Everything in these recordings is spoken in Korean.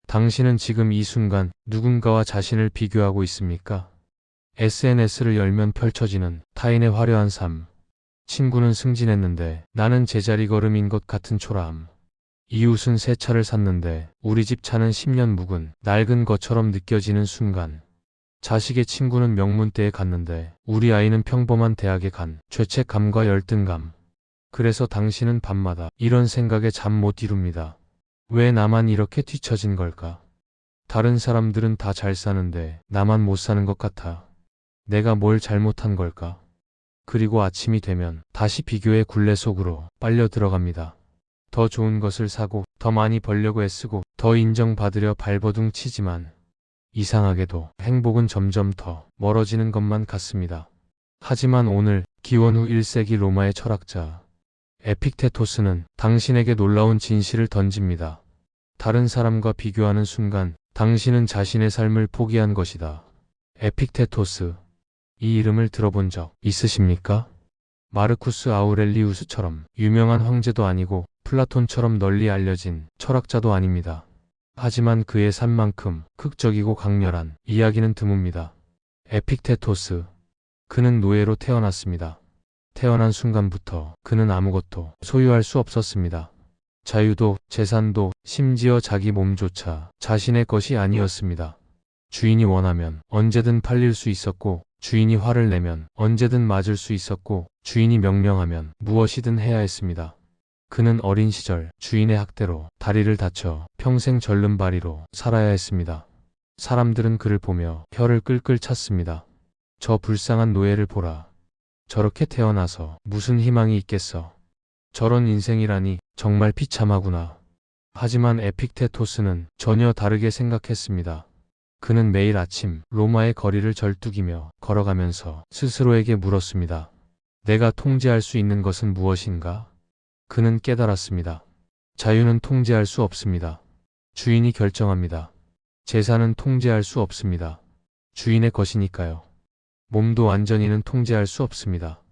당신은 지금 이 순간 누군가와 자신을 비교하고 있습니까? SNS를 열면 펼쳐지는 타인의 화려한 삶. 친구는 승진했는데 나는 제자리 걸음인 것 같은 초라함. 이웃은 새 차를 샀는데 우리 집 차는 10년 묵은 낡은 것처럼 느껴지는 순간. 자식의 친구는 명문대에 갔는데 우리 아이는 평범한 대학에 간 죄책감과 열등감. 그래서 당신은 밤마다 이런 생각에 잠 못 이룹니다. 왜 나만 이렇게 뒤처진 걸까? 다른 사람들은 다 잘 사는데 나만 못 사는 것 같아. 내가 뭘 잘못한 걸까? 그리고 아침이 되면 다시 비교의 굴레 속으로 빨려 들어갑니다. 더 좋은 것을 사고 더 많이 벌려고 애쓰고 더 인정받으려 발버둥 치지만 이상하게도 행복은 점점 더 멀어지는 것만 같습니다. 하지만 오늘 기원 후 1세기 로마의 철학자 에픽테토스는 당신에게 놀라운 진실을 던집니다. 다른 사람과 비교하는 순간 당신은 자신의 삶을 포기한 것이다. 에픽테토스, 이 이름을 들어본 적 있으십니까? 마르쿠스 아우렐리우스처럼 유명한 황제도 아니고 플라톤처럼 널리 알려진 철학자도 아닙니다. 하지만 그의 삶만큼 극적이고 강렬한 이야기는 드뭅니다. 에픽테토스, 그는 노예로 태어났습니다. 태어난 순간부터 그는 아무것도 소유할 수 없었습니다. 자유도 재산도 심지어 자기 몸조차 자신의 것이 아니었습니다. 주인이 원하면 언제든 팔릴 수 있었고 주인이 화를 내면 언제든 맞을 수 있었고 주인이 명령하면 무엇이든 해야 했습니다. 그는 어린 시절 주인의 학대로 다리를 다쳐 평생 절름발이로 살아야 했습니다. 사람들은 그를 보며 혀를 끌끌 찼습니다. 저 불쌍한 노예를 보라. 저렇게 태어나서 무슨 희망이 있겠어. 저런 인생이라니 정말 비참하구나. 하지만 에픽테토스는 전혀 다르게 생각했습니다. 그는 매일 아침 로마의 거리를 절뚝이며 걸어가면서 스스로에게 물었습니다. 내가 통제할 수 있는 것은 무엇인가? 그는 깨달았습니다. 자유는 통제할 수 없습니다. 주인이 결정합니다. 재산은 통제할 수 없습니다. 주인의 것이니까요. 몸도 완전히는 통제할 수 없습니다.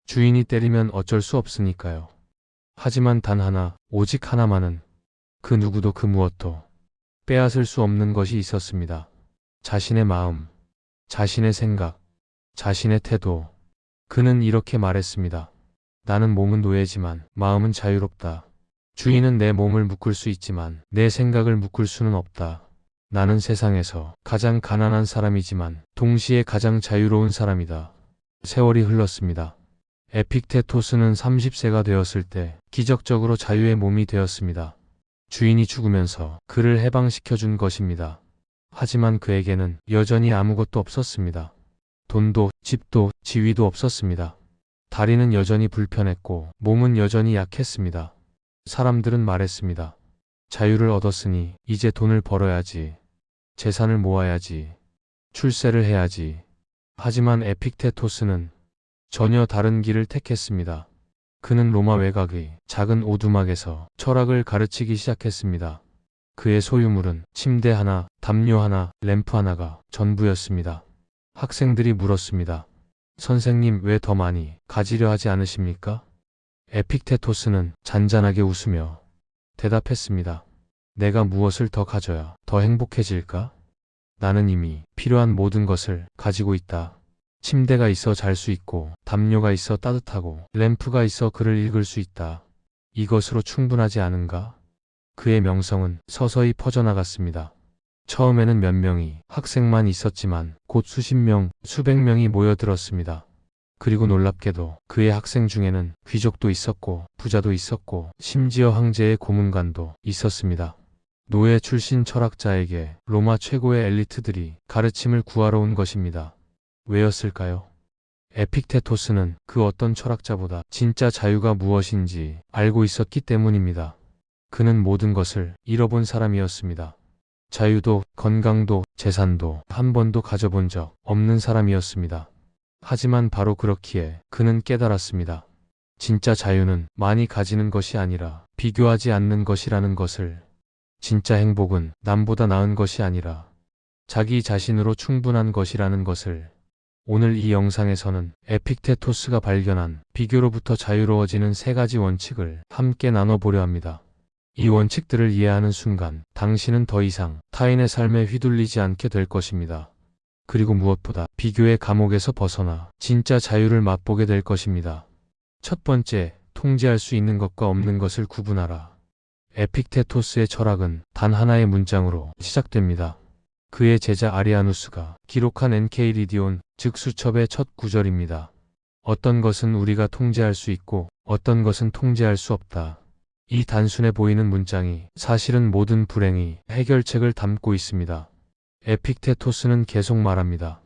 주인이 때리면 어쩔 수 없으니까요. 하지만 단 하나, 오직 하나만은 그 누구도 그 무엇도 빼앗을 수 없는 것이 있었습니다. 자신의 마음, 자신의 생각, 자신의 태도. 그는 이렇게 말했습니다. 나는 몸은 노예지만 마음은 자유롭다. 주인은 내 몸을 묶을 수 있지만 내 생각을 묶을 수는 없다. 나는 세상에서 가장 가난한 사람이지만 동시에 가장 자유로운 사람이다. 세월이 흘렀습니다. 에픽테토스는 30세가 되었을 때 기적적으로 자유의 몸이 되었습니다. 주인이 죽으면서 그를 해방시켜준 것입니다. 하지만 그에게는 여전히 아무것도 없었습니다. 돈도 집도 지위도 없었습니다. 다리는 여전히 불편했고 몸은 여전히 약했습니다. 사람들은 말했습니다. 자유를 얻었으니 이제 돈을 벌어야지. 재산을 모아야지. 출세를 해야지. 하지만 에픽테토스는 전혀 다른 길을 택했습니다. 그는 로마 외곽의 작은 오두막에서 철학을 가르치기 시작했습니다. 그의 소유물은 침대 하나, 담요 하나, 램프 하나가 전부였습니다. 학생들이 물었습니다. 선생님, 왜 더 많이 가지려 하지 않으십니까? 에픽테토스는 잔잔하게 웃으며 대답했습니다. 내가 무엇을 더 가져야 더 행복해질까? 나는 이미 필요한 모든 것을 가지고 있다. 침대가 있어 잘 수 있고, 담요가 있어 따뜻하고, 램프가 있어 글을 읽을 수 있다. 이것으로 충분하지 않은가? 그의 명성은 서서히 퍼져나갔습니다. 처음에는 몇 명의 학생만 있었지만 곧 수십 명, 수백 명이 모여들었습니다. 그리고 놀랍게도 그의 학생 중에는 귀족도 있었고 부자도 있었고 심지어 황제의 고문관도 있었습니다. 노예 출신 철학자에게 로마 최고의 엘리트들이 가르침을 구하러 온 것입니다. 왜였을까요? 에픽테토스는 그 어떤 철학자보다 진짜 자유가 무엇인지 알고 있었기 때문입니다. 그는 모든 것을 잃어본 사람이었습니다. 자유도, 건강도, 재산도 한 번도 가져본 적 없는 사람이었습니다. 하지만 바로 그렇기에 그는 깨달았습니다. 진짜 자유는 많이 가지는 것이 아니라 비교하지 않는 것이라는 것을. 진짜 행복은 남보다 나은 것이 아니라 자기 자신으로 충분한 것이라는 것을. 오늘 이 영상에서는 에픽테토스가 발견한 비교로부터 자유로워지는 3가지 원칙을 함께 나눠보려 합니다. 이 원칙들을 이해하는 순간 당신은 더 이상 타인의 삶에 휘둘리지 않게 될 것입니다. 그리고 무엇보다 비교의 감옥에서 벗어나 진짜 자유를 맛보게 될 것입니다. 첫 번째, 통제할 수 있는 것과 없는 것을 구분하라. 에픽테토스의 철학은 단 하나의 문장으로 시작됩니다. 그의 제자 아리아누스가 기록한 엔케이리디온, 즉 수첩의 첫 구절입니다. 어떤 것은 우리가 통제할 수 있고 어떤 것은 통제할 수 없다. 이 단순해 보이는 문장이 사실은 모든 불행의 해결책을 담고 있습니다. 에픽테토스는 계속 말합니다.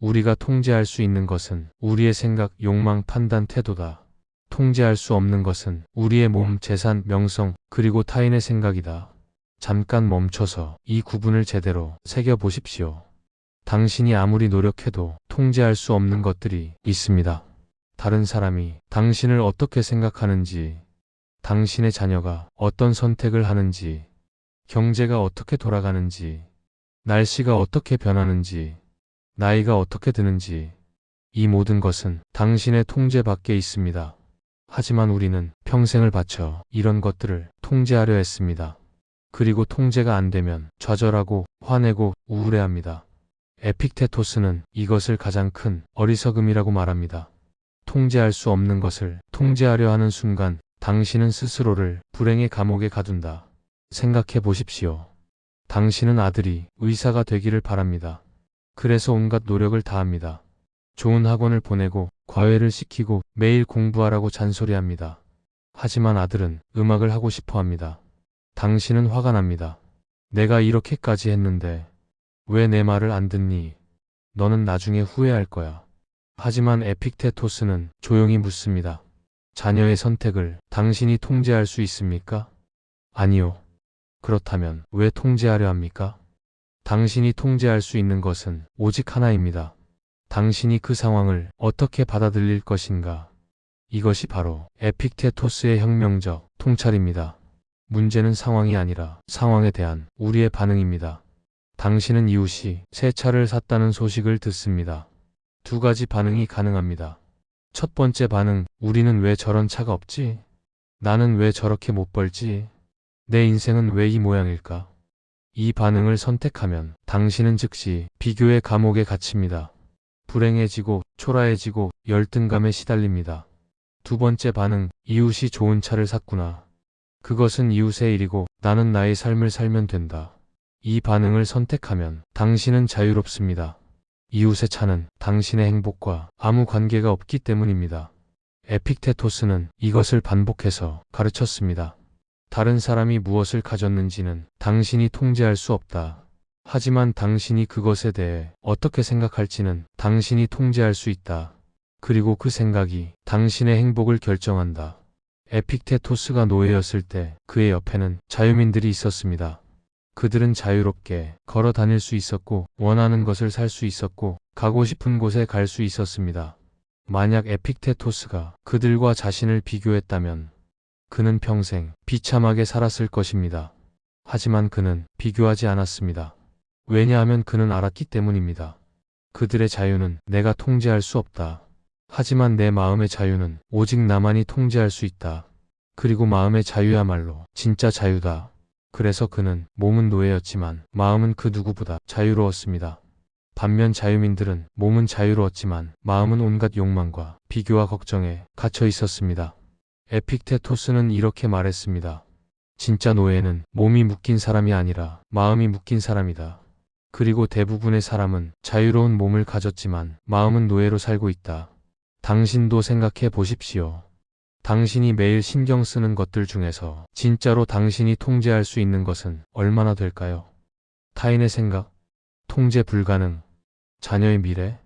우리가 통제할 수 있는 것은 우리의 생각, 욕망, 판단, 태도다. 통제할 수 없는 것은 우리의 몸, 재산, 명성, 그리고 타인의 생각이다. 잠깐 멈춰서 이 구분을 제대로 새겨보십시오. 당신이 아무리 노력해도 통제할 수 없는 것들이 있습니다. 다른 사람이 당신을 어떻게 생각하는지, 당신의 자녀가 어떤 선택을 하는지, 경제가 어떻게 돌아가는지, 날씨가 어떻게 변하는지, 나이가 어떻게 드는지, 이 모든 것은 당신의 통제 밖에 있습니다. 하지만 우리는 평생을 바쳐 이런 것들을 통제하려 했습니다. 그리고 통제가 안 되면 좌절하고 화내고 우울해합니다. 에픽테토스는 이것을 가장 큰 어리석음이라고 말합니다. 통제할 수 없는 것을 통제하려 하는 순간 당신은 스스로를 불행의 감옥에 가둔다. 생각해 보십시오. 당신은 아들이 의사가 되기를 바랍니다. 그래서 온갖 노력을 다합니다. 좋은 학원을 보내고 과외를 시키고 매일 공부하라고 잔소리합니다. 하지만 아들은 음악을 하고 싶어 합니다. 당신은 화가 납니다. 내가 이렇게까지 했는데 왜 내 말을 안 듣니? 너는 나중에 후회할 거야. 하지만 에픽테토스는 조용히 묻습니다. 자녀의 선택을 당신이 통제할 수 있습니까? 아니요. 그렇다면 왜 통제하려 합니까? 당신이 통제할 수 있는 것은 오직 하나입니다. 당신이 그 상황을 어떻게 받아들일 것인가? 이것이 바로 에픽테토스의 혁명적 통찰입니다. 문제는 상황이 아니라 상황에 대한 우리의 반응입니다. 당신은 이웃이 새 차를 샀다는 소식을 듣습니다. 두 가지 반응이 가능합니다. 첫 번째 반응, 우리는 왜 저런 차가 없지? 나는 왜 저렇게 못 벌지? 내 인생은 왜 이 모양일까? 이 반응을 선택하면 당신은 즉시 비교의 감옥에 갇힙니다. 불행해지고 초라해지고 열등감에 시달립니다. 두 번째 반응, 이웃이 좋은 차를 샀구나. 그것은 이웃의 일이고 나는 나의 삶을 살면 된다. 이 반응을 선택하면 당신은 자유롭습니다. 이웃의 차는 당신의 행복과 아무 관계가 없기 때문입니다. 에픽테토스는 이것을 반복해서 가르쳤습니다. 다른 사람이 무엇을 가졌는지는 당신이 통제할 수 없다. 하지만 당신이 그것에 대해 어떻게 생각할지는 당신이 통제할 수 있다. 그리고 그 생각이 당신의 행복을 결정한다. 에픽테토스가 노예였을 때 그의 옆에는 자유민들이 있었습니다. 그들은 자유롭게 걸어 다닐 수 있었고 원하는 것을 살 수 있었고 가고 싶은 곳에 갈 수 있었습니다. 만약 에픽테토스가 그들과 자신을 비교했다면 그는 평생 비참하게 살았을 것입니다. 하지만 그는 비교하지 않았습니다. 왜냐하면 그는 알았기 때문입니다. 그들의 자유는 내가 통제할 수 없다. 하지만 내 마음의 자유는 오직 나만이 통제할 수 있다. 그리고 마음의 자유야말로 진짜 자유다. 그래서 그는 몸은 노예였지만 마음은 그 누구보다 자유로웠습니다. 반면 자유민들은 몸은 자유로웠지만 마음은 온갖 욕망과 비교와 걱정에 갇혀 있었습니다. 에픽테토스는 이렇게 말했습니다. 진짜 노예는 몸이 묶인 사람이 아니라 마음이 묶인 사람이다. 그리고 대부분의 사람은 자유로운 몸을 가졌지만 마음은 노예로 살고 있다. 당신도 생각해 보십시오. 당신이 매일 신경 쓰는 것들 중에서 진짜로 당신이 통제할 수 있는 것은 얼마나 될까요? 타인의 생각, 통제 불가능. 자녀의 미래,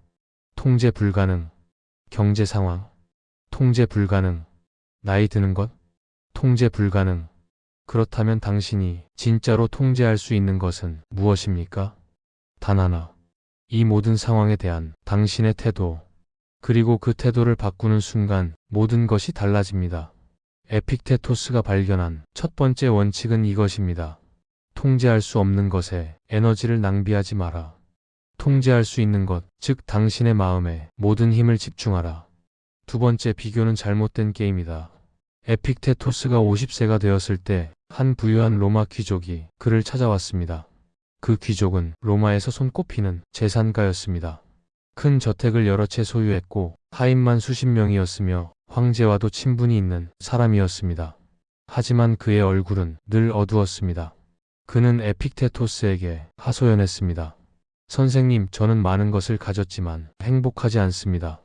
통제 불가능. 경제 상황, 통제 불가능. 나이 드는 것, 통제 불가능. 그렇다면 당신이 진짜로 통제할 수 있는 것은 무엇입니까? 단 하나. 이 모든 상황에 대한 당신의 태도. 그리고 그 태도를 바꾸는 순간 모든 것이 달라집니다. 에픽테토스가 발견한 첫 번째 원칙은 이것입니다. 통제할 수 없는 것에 에너지를 낭비하지 마라. 통제할 수 있는 것, 즉 당신의 마음에 모든 힘을 집중하라. 두 번째, 비교는 잘못된 게임이다. 에픽테토스가 50세가 되었을 때 한 부유한 로마 귀족이 그를 찾아왔습니다. 그 귀족은 로마에서 손꼽히는 재산가였습니다. 큰 저택을 여러 채 소유했고 하인만 수십 명이었으며 황제와도 친분이 있는 사람이었습니다. 하지만 그의 얼굴은 늘 어두웠습니다. 그는 에픽테토스에게 하소연했습니다. 선생님, 저는 많은 것을 가졌지만 행복하지 않습니다.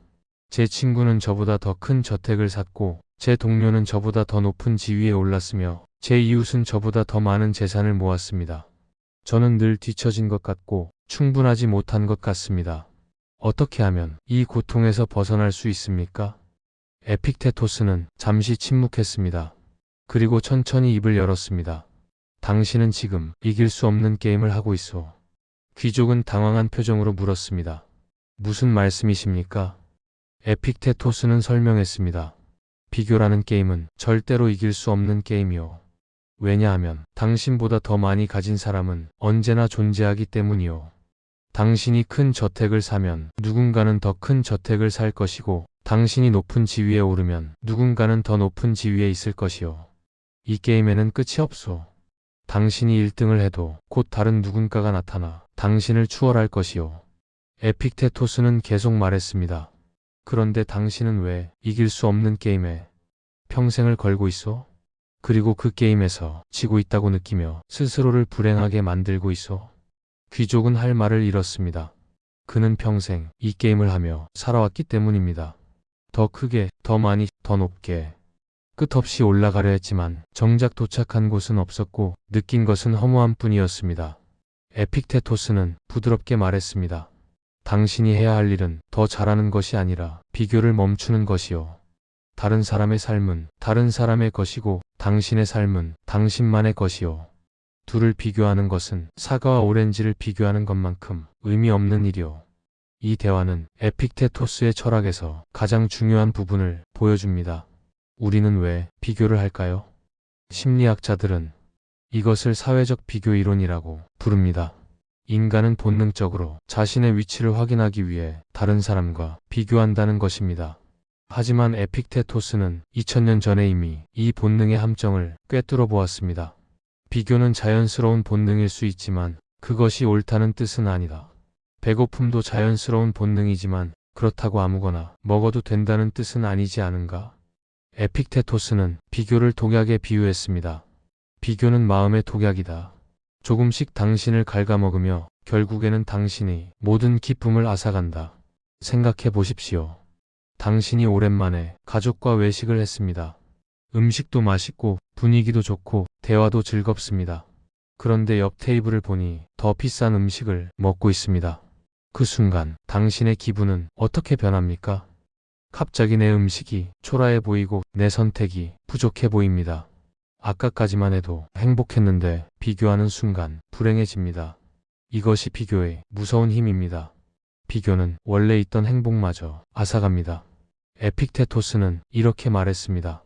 제 친구는 저보다 더 큰 저택을 샀고 제 동료는 저보다 더 높은 지위에 올랐으며 제 이웃은 저보다 더 많은 재산을 모았습니다. 저는 늘 뒤처진 것 같고 충분하지 못한 것 같습니다. 어떻게 하면 이 고통에서 벗어날 수 있습니까? 에픽테토스는 잠시 침묵했습니다. 그리고 천천히 입을 열었습니다. 당신은 지금 이길 수 없는 게임을 하고 있어. 귀족은 당황한 표정으로 물었습니다. 무슨 말씀이십니까? 에픽테토스는 설명했습니다. 비교라는 게임은 절대로 이길 수 없는 게임이요. 왜냐하면 당신보다 더 많이 가진 사람은 언제나 존재하기 때문이요. 당신이 큰 저택을 사면 누군가는 더 큰 저택을 살 것이고 당신이 높은 지위에 오르면 누군가는 더 높은 지위에 있을 것이요. 이 게임에는 끝이 없소. 당신이 1등을 해도 곧 다른 누군가가 나타나 당신을 추월할 것이요. 에픽테토스는 계속 말했습니다. 그런데 당신은 왜 이길 수 없는 게임에 평생을 걸고 있어? 그리고 그 게임에서 지고 있다고 느끼며 스스로를 불행하게 만들고 있어? 귀족은 할 말을 잃었습니다. 그는 평생 이 게임을 하며 살아왔기 때문입니다. 더 크게, 더 많이, 더 높게. 끝없이 올라가려 했지만 정작 도착한 곳은 없었고 느낀 것은 허무함 뿐이었습니다. 에픽테토스는 부드럽게 말했습니다. 당신이 해야 할 일은 더 잘하는 것이 아니라 비교를 멈추는 것이요. 다른 사람의 삶은 다른 사람의 것이고 당신의 삶은 당신만의 것이요. 둘을 비교하는 것은 사과와 오렌지를 비교하는 것만큼 의미 없는 일이요. 이 대화는 에픽테토스의 철학에서 가장 중요한 부분을 보여줍니다. 우리는 왜 비교를 할까요? 심리학자들은 이것을 사회적 비교 이론이라고 부릅니다. 인간은 본능적으로 자신의 위치를 확인하기 위해 다른 사람과 비교한다는 것입니다. 하지만 에픽테토스는 2000년 전에 이미 이 본능의 함정을 꿰뚫어 보았습니다. 비교는 자연스러운 본능일 수 있지만 그것이 옳다는 뜻은 아니다. 배고픔도 자연스러운 본능이지만 그렇다고 아무거나 먹어도 된다는 뜻은 아니지 않은가? 에픽테토스는 비교를 독약에 비유했습니다. 비교는 마음의 독약이다. 조금씩 당신을 갉아먹으며 결국에는 당신이 모든 기쁨을 앗아간다. 생각해 보십시오. 당신이 오랜만에 가족과 외식을 했습니다. 음식도 맛있고 분위기도 좋고 대화도 즐겁습니다. 그런데 옆 테이블을 보니 더 비싼 음식을 먹고 있습니다. 그 순간 당신의 기분은 어떻게 변합니까? 갑자기 내 음식이 초라해 보이고 내 선택이 부족해 보입니다. 아까까지만 해도 행복했는데 비교하는 순간 불행해집니다. 이것이 비교의 무서운 힘입니다. 비교는 원래 있던 행복마저 앗아갑니다. 에픽테토스는 이렇게 말했습니다.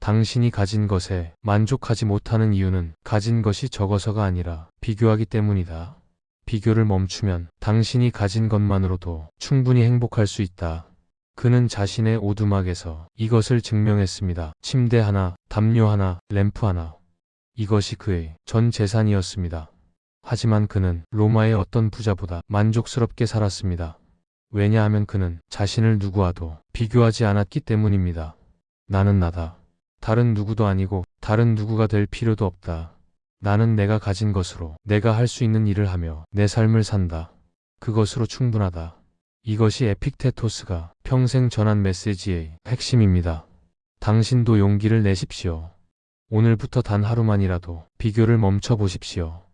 당신이 가진 것에 만족하지 못하는 이유는 가진 것이 적어서가 아니라 비교하기 때문이다. 비교를 멈추면 당신이 가진 것만으로도 충분히 행복할 수 있다. 그는 자신의 오두막에서 이것을 증명했습니다. 침대 하나, 담요 하나, 램프 하나. 이것이 그의 전 재산이었습니다. 하지만 그는 로마의 어떤 부자보다 만족스럽게 살았습니다. 왜냐하면 그는 자신을 누구와도 비교하지 않았기 때문입니다. 나는 나다. 다른 누구도 아니고 다른 누구가 될 필요도 없다. 나는 내가 가진 것으로 내가 할 수 있는 일을 하며 내 삶을 산다. 그것으로 충분하다. 이것이 에픽테토스가 평생 전한 메시지의 핵심입니다. 당신도 용기를 내십시오. 오늘부터 단 하루만이라도 비교를 멈춰 보십시오.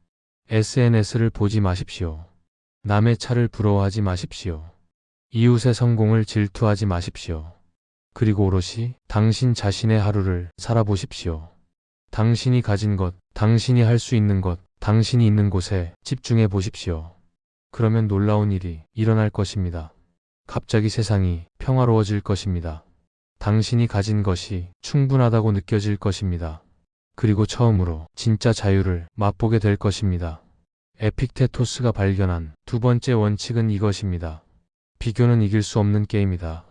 SNS를 보지 마십시오. 남의 차를 부러워하지 마십시오. 이웃의 성공을 질투하지 마십시오. 그리고 오롯이 당신 자신의 하루를 살아보십시오. 당신이 가진 것, 당신이 할 수 있는 것, 당신이 있는 곳에 집중해 보십시오. 그러면 놀라운 일이 일어날 것입니다. 갑자기 세상이 평화로워질 것입니다. 당신이 가진 것이 충분하다고 느껴질 것입니다. 그리고 처음으로 진짜 자유를 맛보게 될 것입니다. 에픽테토스가 발견한 두 번째 원칙은 이것입니다. 비교는 이길 수 없는 게임이다.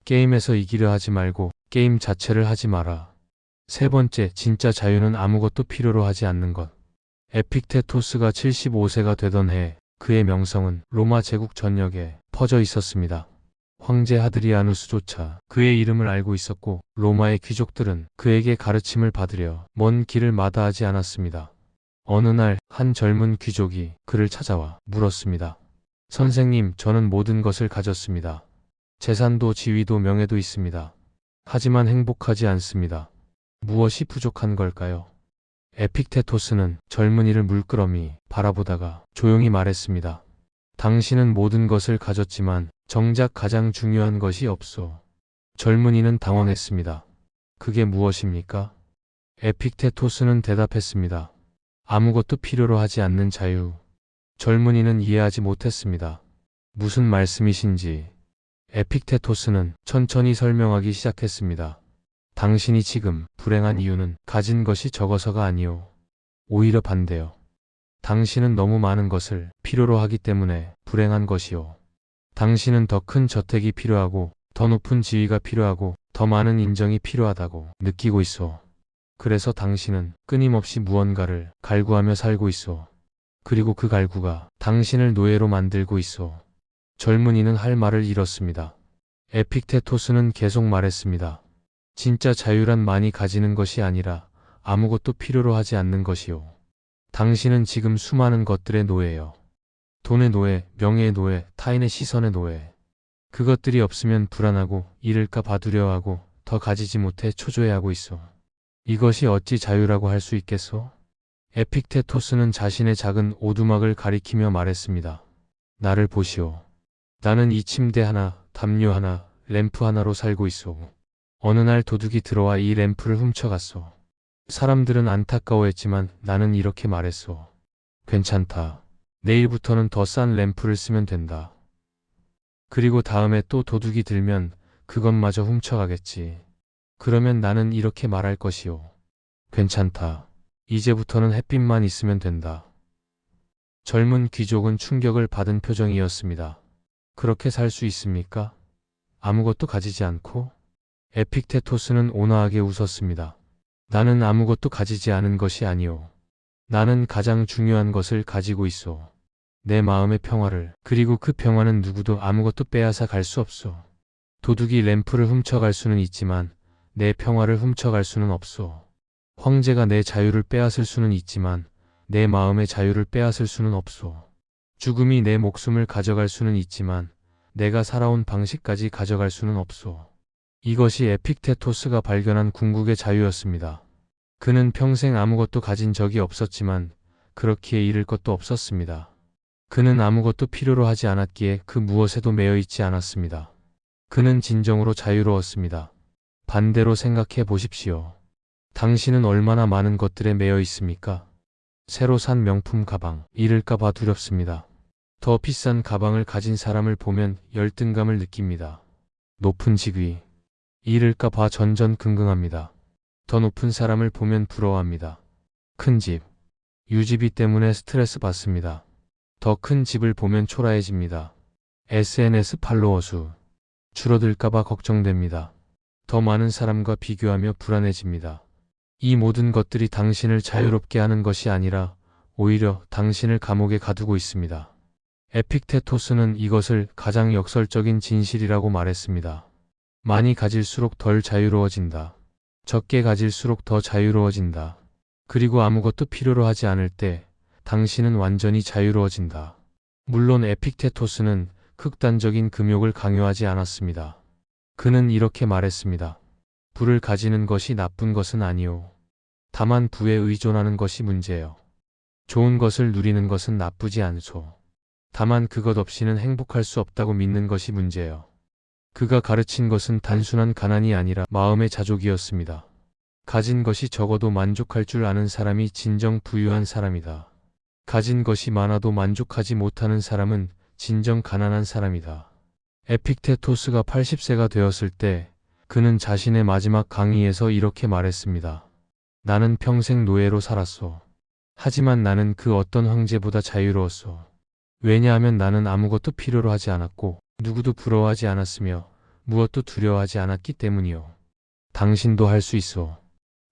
게임에서 이기려 하지 말고 게임 자체를 하지 마라. 세 번째, 진짜 자유는 아무것도 필요로 하지 않는 것. 에픽테토스가 75세가 되던 해, 그의 명성은 로마 제국 전역에 퍼져 있었습니다. 황제 하드리아누스조차 그의 이름을 알고 있었고, 로마의 귀족들은 그에게 가르침을 받으려 먼 길을 마다하지 않았습니다. 어느 날 한 젊은 귀족이 그를 찾아와 물었습니다. 선생님, 저는 모든 것을 가졌습니다. 재산도 지위도 명예도 있습니다. 하지만 행복하지 않습니다. 무엇이 부족한 걸까요? 에픽테토스는 젊은이를 물끄러미 바라보다가 조용히 말했습니다. 당신은 모든 것을 가졌지만 정작 가장 중요한 것이 없소. 젊은이는 당황했습니다. 그게 무엇입니까? 에픽테토스는 대답했습니다. 아무것도 필요로 하지 않는 자유. 젊은이는 이해하지 못했습니다. 무슨 말씀이신지. 에픽테토스는 천천히 설명하기 시작했습니다. 당신이 지금 불행한 이유는 가진 것이 적어서가 아니오. 오히려 반대요. 당신은 너무 많은 것을 필요로 하기 때문에 불행한 것이오. 당신은 더 큰 저택이 필요하고, 더 높은 지위가 필요하고, 더 많은 인정이 필요하다고 느끼고 있어. 그래서 당신은 끊임없이 무언가를 갈구하며 살고 있어. 그리고 그 갈구가 당신을 노예로 만들고 있어. 젊은이는 할 말을 잃었습니다. 에픽테토스는 계속 말했습니다. 진짜 자유란 많이 가지는 것이 아니라 아무것도 필요로 하지 않는 것이요. 당신은 지금 수많은 것들의 노예요. 돈의 노예, 명예의 노예, 타인의 시선의 노예. 그것들이 없으면 불안하고 잃을까 봐 두려워하고 더 가지지 못해 초조해하고 있어. 이것이 어찌 자유라고 할 수 있겠소? 에픽테토스는 자신의 작은 오두막을 가리키며 말했습니다. 나를 보시오. 나는 이 침대 하나, 담요 하나, 램프 하나로 살고 있소. 어느 날 도둑이 들어와 이 램프를 훔쳐갔소. 사람들은 안타까워했지만 나는 이렇게 말했소. 괜찮다. 내일부터는 더 싼 램프를 쓰면 된다. 그리고 다음에 또 도둑이 들면 그것마저 훔쳐가겠지. 그러면 나는 이렇게 말할 것이오. 괜찮다. 이제부터는 햇빛만 있으면 된다. 젊은 귀족은 충격을 받은 표정이었습니다. 그렇게 살 수 있습니까? 아무것도 가지지 않고? 에픽테토스는 온화하게 웃었습니다. 나는 아무것도 가지지 않은 것이 아니오. 나는 가장 중요한 것을 가지고 있어. 내 마음의 평화를. 그리고 그 평화는 누구도 아무것도 빼앗아 갈 수 없어. 도둑이 램프를 훔쳐갈 수는 있지만 내 평화를 훔쳐갈 수는 없어. 황제가 내 자유를 빼앗을 수는 있지만 내 마음의 자유를 빼앗을 수는 없어. 죽음이 내 목숨을 가져갈 수는 있지만 내가 살아온 방식까지 가져갈 수는 없어. 이것이 에픽테토스가 발견한 궁극의 자유였습니다. 그는 평생 아무것도 가진 적이 없었지만 그렇기에 잃을 것도 없었습니다. 그는 아무것도 필요로 하지 않았기에 그 무엇에도 매여 있지 않았습니다. 그는 진정으로 자유로웠습니다. 반대로 생각해 보십시오. 당신은 얼마나 많은 것들에 매여 있습니까? 새로 산 명품 가방, 잃을까 봐 두렵습니다. 더 비싼 가방을 가진 사람을 보면 열등감을 느낍니다. 높은 직위, 잃을까 봐 전전긍긍합니다. 더 높은 사람을 보면 부러워합니다. 큰 집, 유지비 때문에 스트레스 받습니다. 더 큰 집을 보면 초라해집니다. SNS 팔로워 수, 줄어들까 봐 걱정됩니다. 더 많은 사람과 비교하며 불안해집니다. 이 모든 것들이 당신을 자유롭게 하는 것이 아니라 오히려 당신을 감옥에 가두고 있습니다. 에픽테토스는 이것을 가장 역설적인 진실이라고 말했습니다. 많이 가질수록 덜 자유로워진다. 적게 가질수록 더 자유로워진다. 그리고 아무것도 필요로 하지 않을 때 당신은 완전히 자유로워진다. 물론 에픽테토스는 극단적인 금욕을 강요하지 않았습니다. 그는 이렇게 말했습니다. 부를 가지는 것이 나쁜 것은 아니오. 다만 부에 의존하는 것이 문제요. 좋은 것을 누리는 것은 나쁘지 않소. 다만 그것 없이는 행복할 수 없다고 믿는 것이 문제요. 그가 가르친 것은 단순한 가난이 아니라 마음의 자족이었습니다. 가진 것이 적어도 만족할 줄 아는 사람이 진정 부유한 사람이다. 가진 것이 많아도 만족하지 못하는 사람은 진정 가난한 사람이다. 에픽테토스가 80세가 되었을 때 그는 자신의 마지막 강의에서 이렇게 말했습니다. 나는 평생 노예로 살았소. 하지만 나는 그 어떤 황제보다 자유로웠소. 왜냐하면 나는 아무것도 필요로 하지 않았고 누구도 부러워하지 않았으며 무엇도 두려워하지 않았기 때문이요. 당신도 할 수 있어.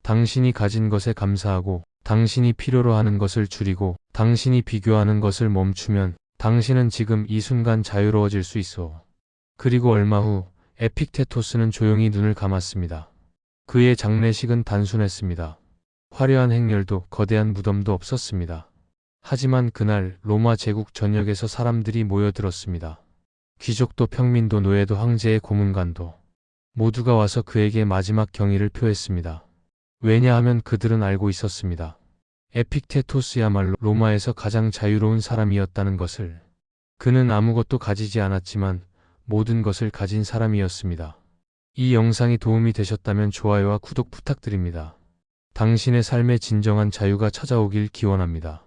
당신이 가진 것에 감사하고 당신이 필요로 하는 것을 줄이고 당신이 비교하는 것을 멈추면 당신은 지금 이 순간 자유로워질 수 있어. 그리고 얼마 후 에픽테토스는 조용히 눈을 감았습니다. 그의 장례식은 단순했습니다. 화려한 행렬도 거대한 무덤도 없었습니다. 하지만 그날 로마 제국 전역에서 사람들이 모여들었습니다. 귀족도 평민도 노예도 황제의 고문관도 모두가 와서 그에게 마지막 경의를 표했습니다. 왜냐하면 그들은 알고 있었습니다. 에픽테토스야말로 로마에서 가장 자유로운 사람이었다는 것을. 그는 아무것도 가지지 않았지만 모든 것을 가진 사람이었습니다. 이 영상이 도움이 되셨다면 좋아요와 구독 부탁드립니다. 당신의 삶에 진정한 자유가 찾아오길 기원합니다.